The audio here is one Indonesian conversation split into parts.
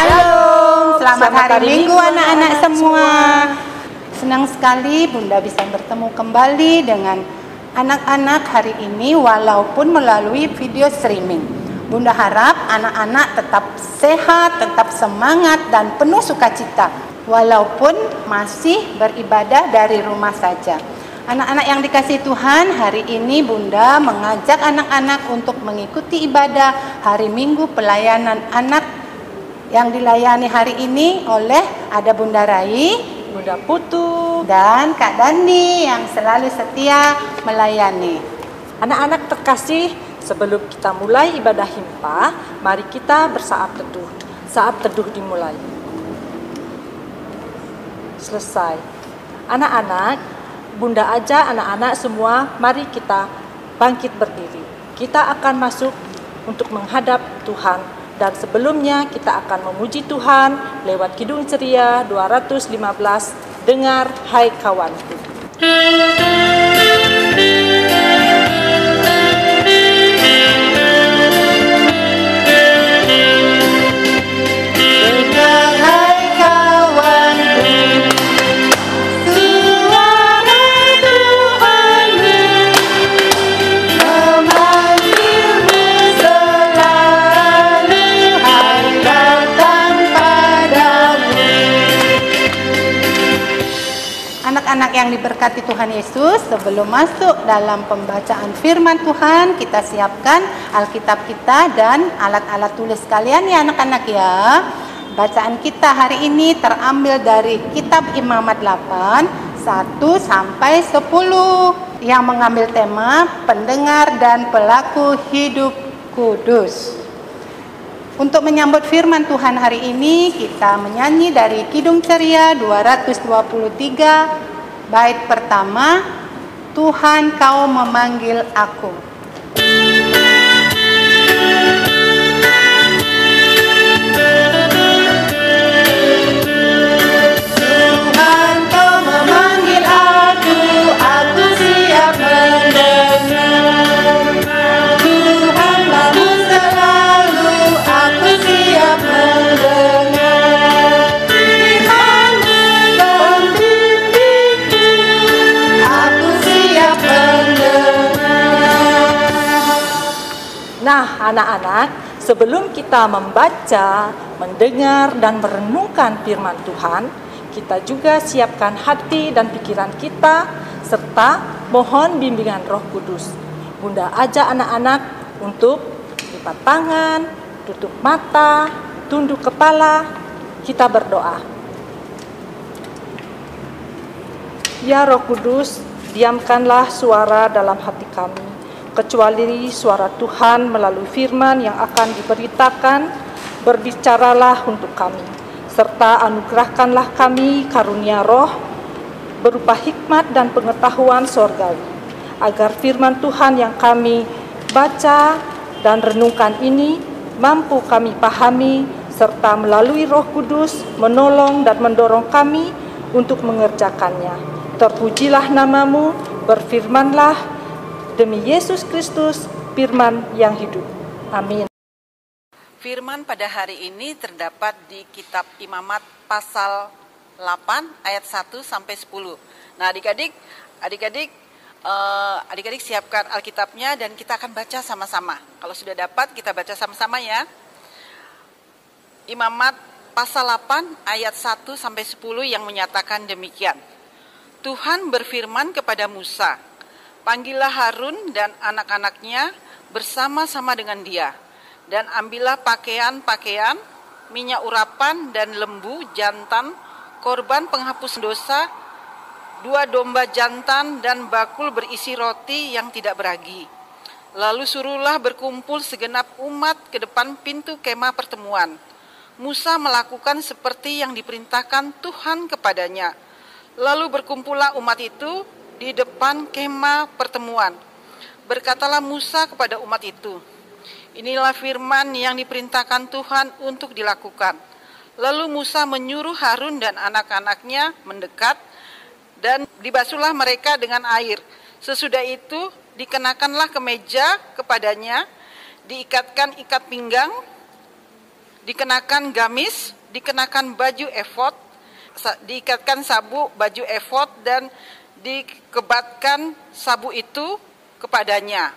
Shalom, selamat hari Minggu anak-anak semua. Senang sekali Bunda bisa bertemu kembali dengan anak-anak hari ini walaupun melalui video streaming. Bunda harap anak-anak tetap sehat, tetap semangat dan penuh sukacita walaupun masih beribadah dari rumah saja. Anak-anak yang dikasihi Tuhan, hari ini Bunda mengajak anak-anak untuk mengikuti ibadah hari Minggu pelayanan anak yang dilayani hari ini oleh ada Bunda Rai, Bunda Putu, dan Kak Dani yang selalu setia melayani. Anak-anak terkasih, sebelum kita mulai ibadah himpa, mari kita bersaat teduh. Saat teduh dimulai. Selesai. Anak-anak, Bunda ajak anak-anak semua, mari kita bangkit berdiri. Kita akan masuk untuk menghadap Tuhan. Dan sebelumnya kita akan memuji Tuhan lewat Kidung Ceria 215, dengar hai kawanku. Anak-anak yang diberkati Tuhan Yesus, sebelum masuk dalam pembacaan firman Tuhan, kita siapkan Alkitab kita dan alat-alat tulis kalian ya anak-anak ya. Bacaan kita hari ini terambil dari Kitab Imamat 8, 1 sampai 10 yang mengambil tema pendengar dan pelaku hidup kudus. Untuk menyambut firman Tuhan hari ini, kita menyanyi dari Kidung Ceria 223, bait pertama, Tuhan kau memanggil aku. Tuhan kau memanggil aku siap mendengar. Tuhan mau selalu, aku siap mendengar. Firman membimbingku, aku siap mendengar. Nah, anak-anak, sebelum kita membaca, mendengar, dan merenungkan firman Tuhan, kita juga siapkan hati dan pikiran kita, serta mohon bimbingan Roh Kudus. Bunda ajak anak-anak untuk lipat tangan, tutup mata, tunduk kepala, kita berdoa. Ya Roh Kudus, diamkanlah suara dalam hati kami, kecuali suara Tuhan melalui firman yang akan diberitakan. Berbicaralah untuk kami, serta anugerahkanlah kami karunia roh berupa hikmat dan pengetahuan sorgawi, agar firman Tuhan yang kami baca dan renungkan ini mampu kami pahami, serta melalui Roh Kudus menolong dan mendorong kami untuk mengerjakannya. Terpujilah namamu, berfirmanlah, demi Yesus Kristus, firman yang hidup. Amin. Firman pada hari ini terdapat di Kitab Imamat pasal 8 ayat 1 sampai 10. Nah, adik-adik siapkan Alkitabnya dan kita akan baca sama-sama. Kalau sudah dapat, kita baca sama-sama ya. Imamat pasal 8 ayat 1 sampai 10 yang menyatakan demikian. Tuhan berfirman kepada Musa, "Panggillah Harun dan anak-anaknya bersama-sama dengan dia, dan ambillah pakaian-pakaian, minyak urapan dan lembu jantan, korban penghapus dosa, 2 domba jantan dan bakul berisi roti yang tidak beragi. Lalu suruhlah berkumpul segenap umat ke depan pintu kemah pertemuan." Musa melakukan seperti yang diperintahkan Tuhan kepadanya. Lalu berkumpullah umat itu di depan kemah pertemuan. Berkatalah Musa kepada umat itu, "Inilah firman yang diperintahkan Tuhan untuk dilakukan." Lalu Musa menyuruh Harun dan anak-anaknya mendekat, dan dibasuhlah mereka dengan air. Sesudah itu dikenakanlah kemeja kepadanya, diikatkan ikat pinggang, dikenakan gamis, dikenakan baju efod, diikatkan sabu baju efod dan dikebatkan sabu itu kepadanya.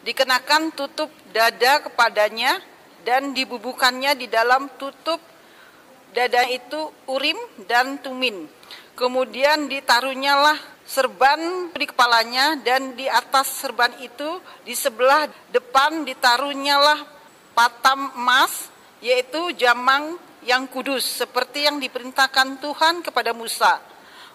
Dikenakan tutup dada kepadanya dan dibubuhkannya di dalam tutup dada itu Urim dan Tumim. Kemudian ditaruhnyalah serban di kepalanya, dan di atas serban itu di sebelah depan ditaruhnyalah patam emas, yaitu jamang yang kudus, seperti yang diperintahkan Tuhan kepada Musa.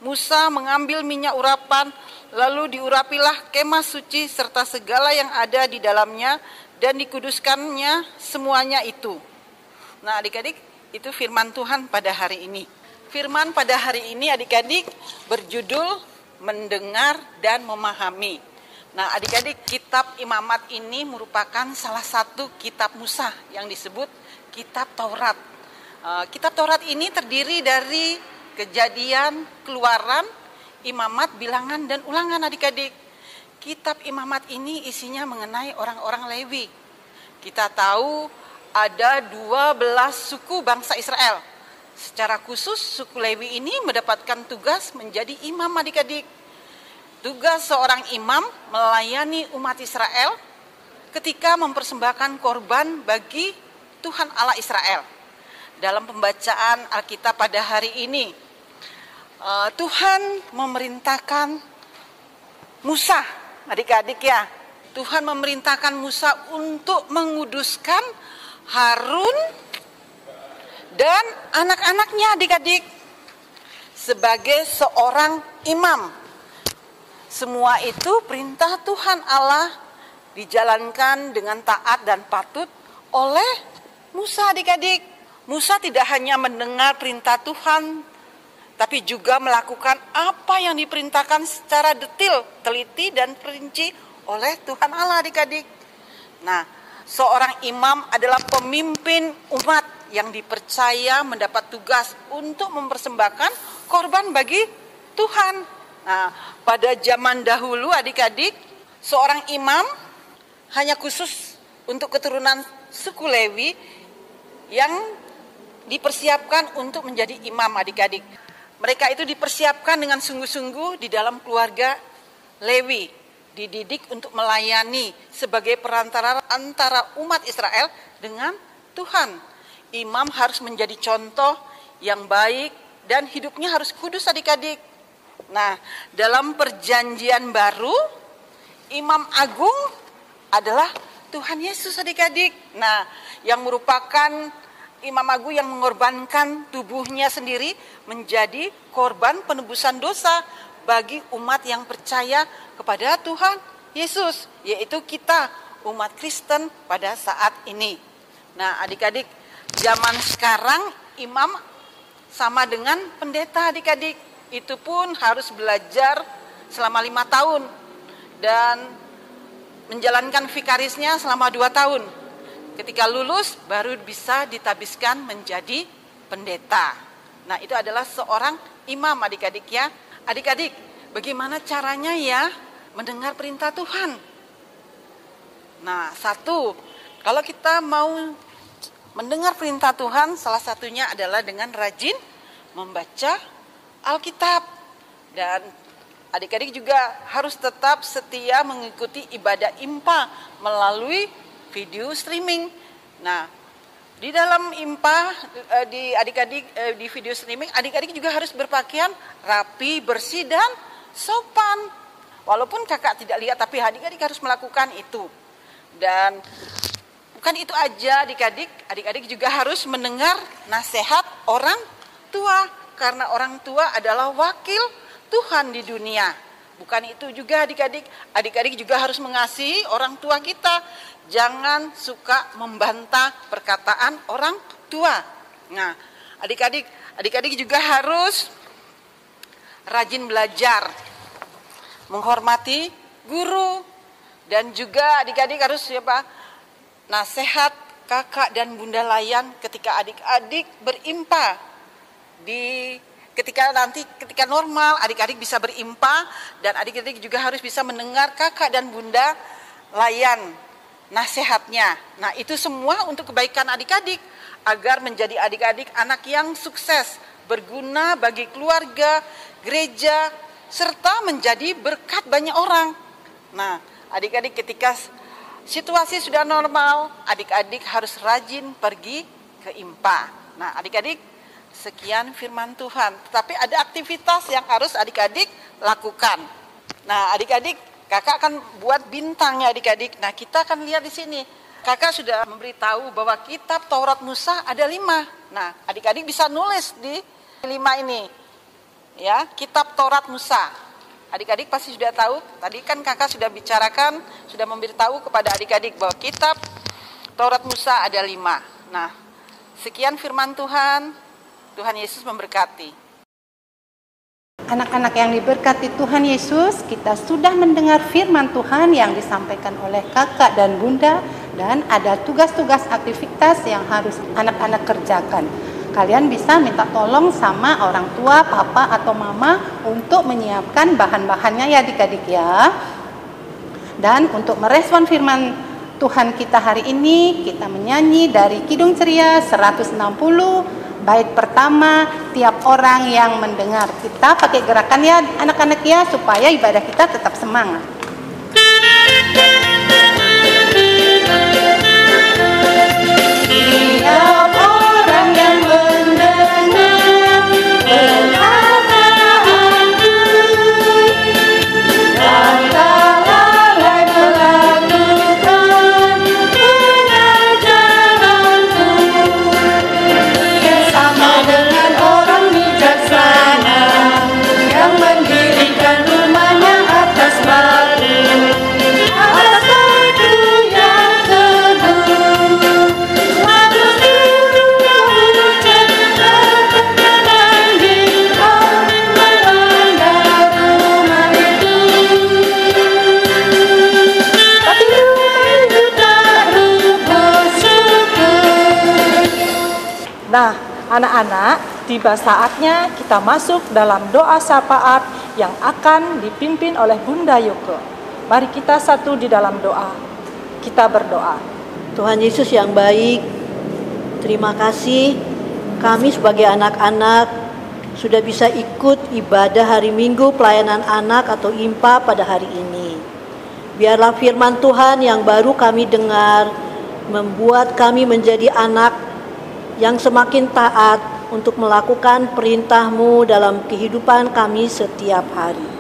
Musa mengambil minyak urapan, lalu diurapilah kemah suci serta segala yang ada di dalamnya, dan dikuduskannya semuanya itu. Nah, adik-adik, itu firman Tuhan pada hari ini. Firman pada hari ini, adik-adik, berjudul mendengar dan memahami. Nah, adik-adik, kitab Imamat ini merupakan salah satu kitab Musa yang disebut kitab Taurat. Kitab Taurat ini terdiri dari Kejadian, Keluaran, Imamat, Bilangan, dan Ulangan, adik-adik. Kitab Imamat ini isinya mengenai orang-orang Lewi. Kita tahu ada 12 suku bangsa Israel. Secara khusus suku Lewi ini mendapatkan tugas menjadi imam, adik-adik. Tugas seorang imam melayani umat Israel ketika mempersembahkan korban bagi Tuhan Allah Israel. Dalam pembacaan Alkitab pada hari ini, Tuhan memerintahkan Musa, adik-adik ya. Tuhan memerintahkan Musa untuk menguduskan Harun dan anak-anaknya, adik-adik, sebagai seorang imam. Semua itu perintah Tuhan Allah dijalankan dengan taat dan patut oleh Musa, adik-adik. Musa tidak hanya mendengar perintah Tuhan, tapi juga melakukan apa yang diperintahkan secara detil, teliti, dan perinci oleh Tuhan Allah, adik-adik. Nah, seorang imam adalah pemimpin umat yang dipercaya mendapat tugas untuk mempersembahkan korban bagi Tuhan. Nah, pada zaman dahulu, adik-adik, seorang imam hanya khusus untuk keturunan suku Lewi yang dipersiapkan untuk menjadi imam, adik-adik. Mereka itu dipersiapkan dengan sungguh-sungguh di dalam keluarga Lewi, dididik untuk melayani sebagai perantara antara umat Israel dengan Tuhan. Imam harus menjadi contoh yang baik dan hidupnya harus kudus, adik-adik. Nah, dalam perjanjian baru, imam agung adalah Tuhan Yesus, adik-adik. Nah, yang merupakan imam agung yang mengorbankan tubuhnya sendiri menjadi korban penebusan dosa bagi umat yang percaya kepada Tuhan Yesus, yaitu kita, umat Kristen pada saat ini. Nah, adik-adik, zaman sekarang imam sama dengan pendeta, adik-adik. Itu pun harus belajar selama 5 tahun dan menjalankan vikarisnya selama 2 tahun. Ketika lulus baru bisa ditabiskan menjadi pendeta. Nah, itu adalah seorang imam, adik-adik ya. Adik-adik, bagaimana caranya ya mendengar perintah Tuhan? Nah, satu, kalau kita mau mendengar perintah Tuhan, salah satunya adalah dengan rajin membaca Alkitab. Dan adik-adik juga harus tetap setia mengikuti ibadah IMPA melalui video streaming. Nah, di dalam IMPA, di video streaming, adik-adik juga harus berpakaian rapi, bersih, dan sopan. Walaupun kakak tidak lihat, tapi adik-adik harus melakukan itu. Dan bukan itu aja, adik-adik juga harus mendengar nasihat orang tua. Karena orang tua adalah wakil Tuhan di dunia. Bukan itu juga, adik-adik juga harus mengasihi orang tua kita. Jangan suka membantah perkataan orang tua. Nah, adik-adik juga harus rajin belajar, menghormati guru, dan juga adik-adik harus nasihat kakak dan bunda layan ketika adik-adik berimpa. Ketika normal, adik-adik bisa berimpa, dan adik-adik juga harus bisa mendengar kakak dan bunda layan nasihatnya. Nah, itu semua untuk kebaikan adik-adik, agar menjadi adik-adik anak yang sukses, berguna bagi keluarga, gereja, serta menjadi berkat banyak orang. Nah, adik-adik ketika situasi sudah normal, adik-adik harus rajin pergi ke IMPA. Nah, adik-adik, sekian firman Tuhan. Tetapi ada aktivitas yang harus adik-adik lakukan. Nah, adik-adik, kakak akan buat bintangnya adik-adik. Nah, kita akan lihat di sini. Kakak sudah memberitahu bahwa kitab Taurat Musa ada 5. Nah, adik-adik bisa nulis di 5 ini. Ya, kitab Taurat Musa. Adik-adik pasti sudah tahu, tadi kan kakak sudah bicarakan, sudah memberitahu kepada adik-adik bahwa kitab Taurat Musa ada 5. Nah, sekian firman Tuhan, Tuhan Yesus memberkati. Anak-anak yang diberkati Tuhan Yesus, kita sudah mendengar firman Tuhan yang disampaikan oleh kakak dan bunda, dan ada tugas-tugas aktivitas yang harus anak-anak kerjakan. Kalian bisa minta tolong sama orang tua, papa atau mama untuk menyiapkan bahan-bahannya ya adik-adik ya. Dan untuk merespon firman Tuhan kita hari ini, kita menyanyi dari Kidung Ceria 160, bait pertama, tiap orang yang mendengar. Kita pakai gerakan ya anak-anak ya, supaya ibadah kita tetap semangat. Tiap orang yang mendengar perkataanku dan tak lalai melakukan pengajaranku, sama dengan orang bijaksana yang mendirikan rumahnya atas batu, atas batu yang teguh. Lalu turunlah hujan dan angin melanda rumah itu. Tapi rumah itu tak rubuh syukur. Nah, anak-anak, tiba saatnya kita masuk dalam doa syafaat yang akan dipimpin oleh Bunda Yoko. Mari kita satu di dalam doa. Kita berdoa. Tuhan Yesus yang baik, terima kasih kami sebagai anak-anak sudah bisa ikut ibadah hari Minggu pelayanan anak atau IMPA pada hari ini. Biarlah firman Tuhan yang baru kami dengar membuat kami menjadi anak yang semakin taat untuk melakukan perintah-Mu dalam kehidupan kami setiap hari.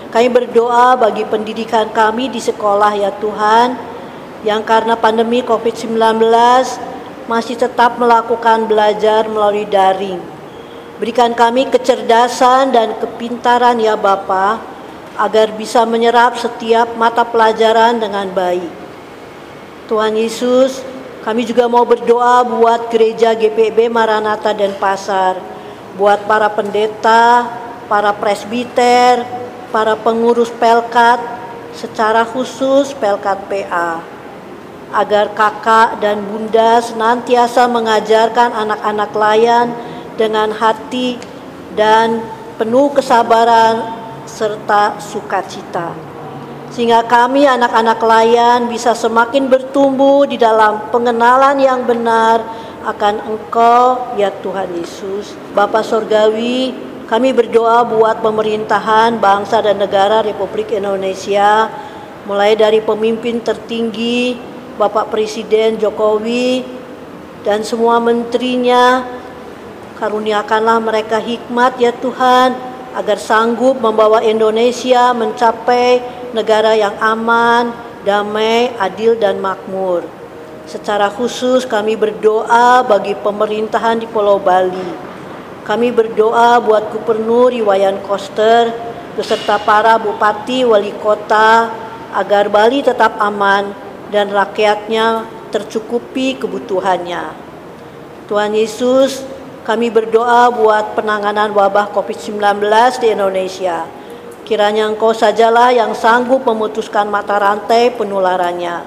Kami berdoa bagi pendidikan kami di sekolah ya Tuhan, yang karena pandemi COVID-19 masih tetap melakukan belajar melalui daring. Berikan kami kecerdasan dan kepintaran ya Bapa, agar bisa menyerap setiap mata pelajaran dengan baik. Tuhan Yesus, kami juga mau berdoa buat gereja GPB Maranatha Denpasar, buat para pendeta, para presbiter, para pengurus Pelkat, secara khusus Pelkat PA, agar kakak dan bunda senantiasa mengajarkan anak-anak layan dengan hati dan penuh kesabaran serta sukacita, sehingga kami anak-anak layan bisa semakin bertumbuh di dalam pengenalan yang benar akan Engkau ya Tuhan Yesus. Bapa Sorgawi, kami berdoa buat pemerintahan bangsa dan negara Republik Indonesia, mulai dari pemimpin tertinggi Bapak Presiden Jokowi dan semua menterinya. Karuniakanlah mereka hikmat ya Tuhan, agar sanggup membawa Indonesia mencapai negara yang aman, damai, adil dan makmur. Secara khusus kami berdoa bagi pemerintahan di Pulau Bali. Kami berdoa buat Gubernur Iwayan Koster beserta para bupati, wali kota, agar Bali tetap aman dan rakyatnya tercukupi kebutuhannya. Tuhan Yesus, kami berdoa buat penanganan wabah COVID-19 di Indonesia. Kiranya Engkau sajalah yang sanggup memutuskan mata rantai penularannya,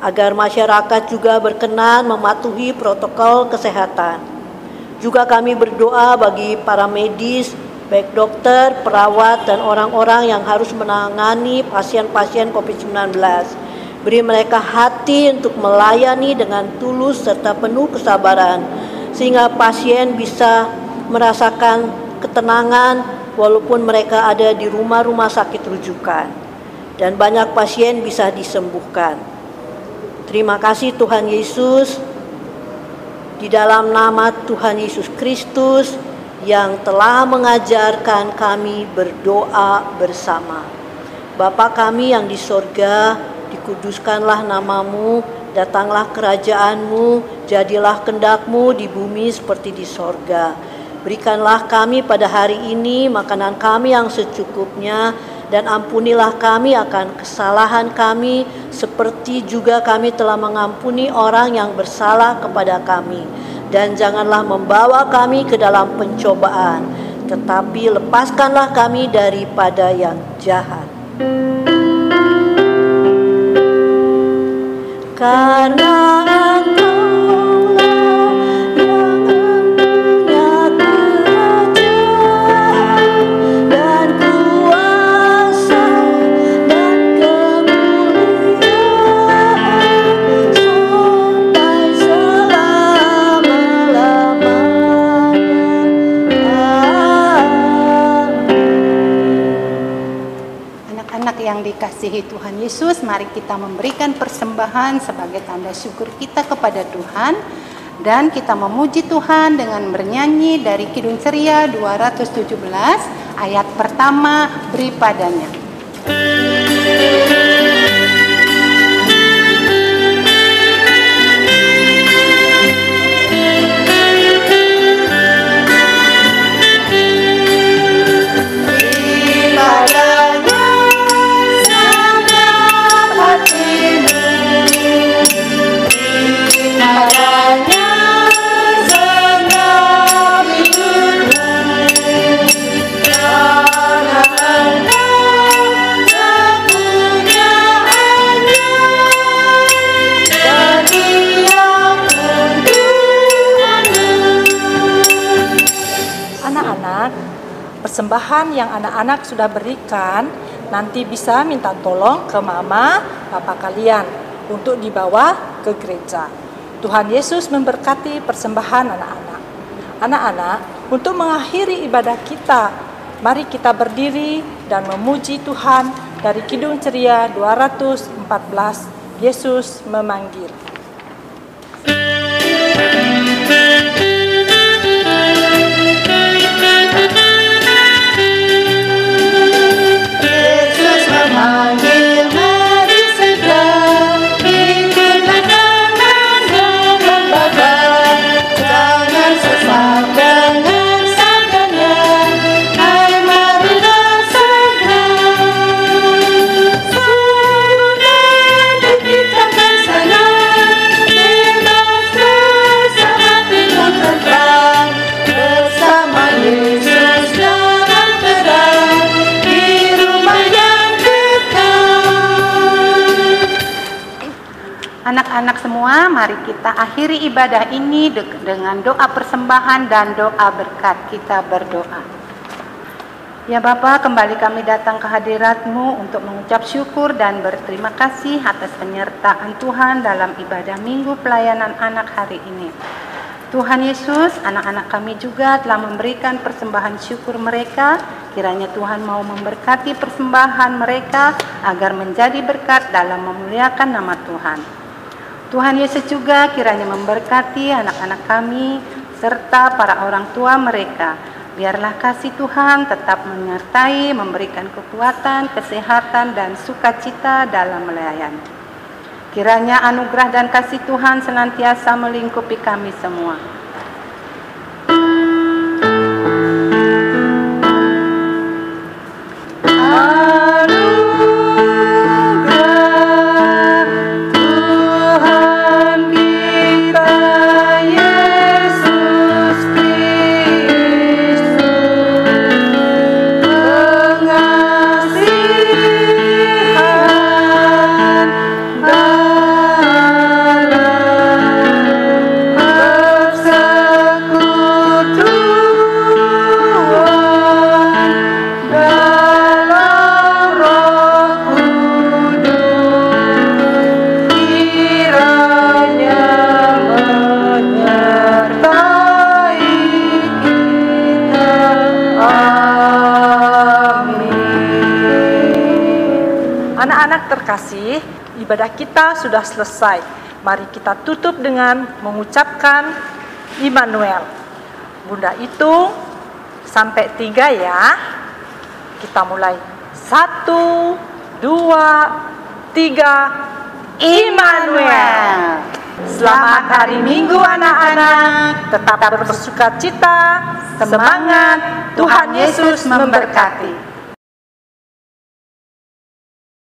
agar masyarakat juga berkenan mematuhi protokol kesehatan. Juga kami berdoa bagi para medis, baik dokter, perawat, dan orang-orang yang harus menangani pasien-pasien COVID-19. Beri mereka hati untuk melayani dengan tulus serta penuh kesabaran, sehingga pasien bisa merasakan ketenangan walaupun mereka ada di rumah-rumah sakit rujukan, dan banyak pasien bisa disembuhkan. Terima kasih Tuhan Yesus, di dalam nama Tuhan Yesus Kristus yang telah mengajarkan kami berdoa bersama. Bapa kami yang di sorga, dikuduskanlah namamu, datanglah kerajaanmu, jadilah kehendak-Mu di bumi seperti di sorga. Berikanlah kami pada hari ini makanan kami yang secukupnya, dan ampunilah kami akan kesalahan kami, seperti juga kami telah mengampuni orang yang bersalah kepada kami. Dan janganlah membawa kami ke dalam pencobaan, tetapi lepaskanlah kami daripada yang jahat. Karena yang dikasihi Tuhan Yesus, mari kita memberikan persembahan sebagai tanda syukur kita kepada Tuhan, dan kita memuji Tuhan dengan bernyanyi dari Kidung Ceria 217 ayat pertama, beri padanya. Persembahan yang anak-anak sudah berikan nanti bisa minta tolong ke mama, papa kalian untuk dibawa ke gereja. Tuhan Yesus memberkati persembahan anak-anak. Anak-anak, untuk mengakhiri ibadah kita, mari kita berdiri dan memuji Tuhan dari Kidung Ceria 214, Yesus memanggil. Manggil, mari segera, ikutlah dengan Bapa, jangan sesat dengan sabdanya, hai marilah segera. Sudah diciptakan sana, bebas dosa hati pun tenang, bersama Yesus dalam terang, di rumah yang anak-anak semua, mari kita akhiri ibadah ini dengan doa persembahan dan doa berkat. Kita berdoa. Ya Bapa, kembali kami datang ke hadirat-Mu untuk mengucap syukur dan berterima kasih atas penyertaan Tuhan dalam ibadah Minggu Pelayanan Anak hari ini. Tuhan Yesus, anak-anak kami juga telah memberikan persembahan syukur mereka. Kiranya Tuhan mau memberkati persembahan mereka agar menjadi berkat dalam memuliakan nama Tuhan. Tuhan Yesus juga kiranya memberkati anak-anak kami serta para orang tua mereka. Biarlah kasih Tuhan tetap menyertai, memberikan kekuatan, kesehatan, dan sukacita dalam melayani. Kiranya anugerah dan kasih Tuhan senantiasa melingkupi kami semua. Bersama kasih, ibadah kita sudah selesai. Mari kita tutup dengan mengucapkan Immanuel. Bunda hitung sampai 3 ya. Kita mulai. 1, 2, 3. Immanuel. Selamat hari Minggu anak-anak. Tetap bersukacita. Semangat. Tuhan Yesus memberkati.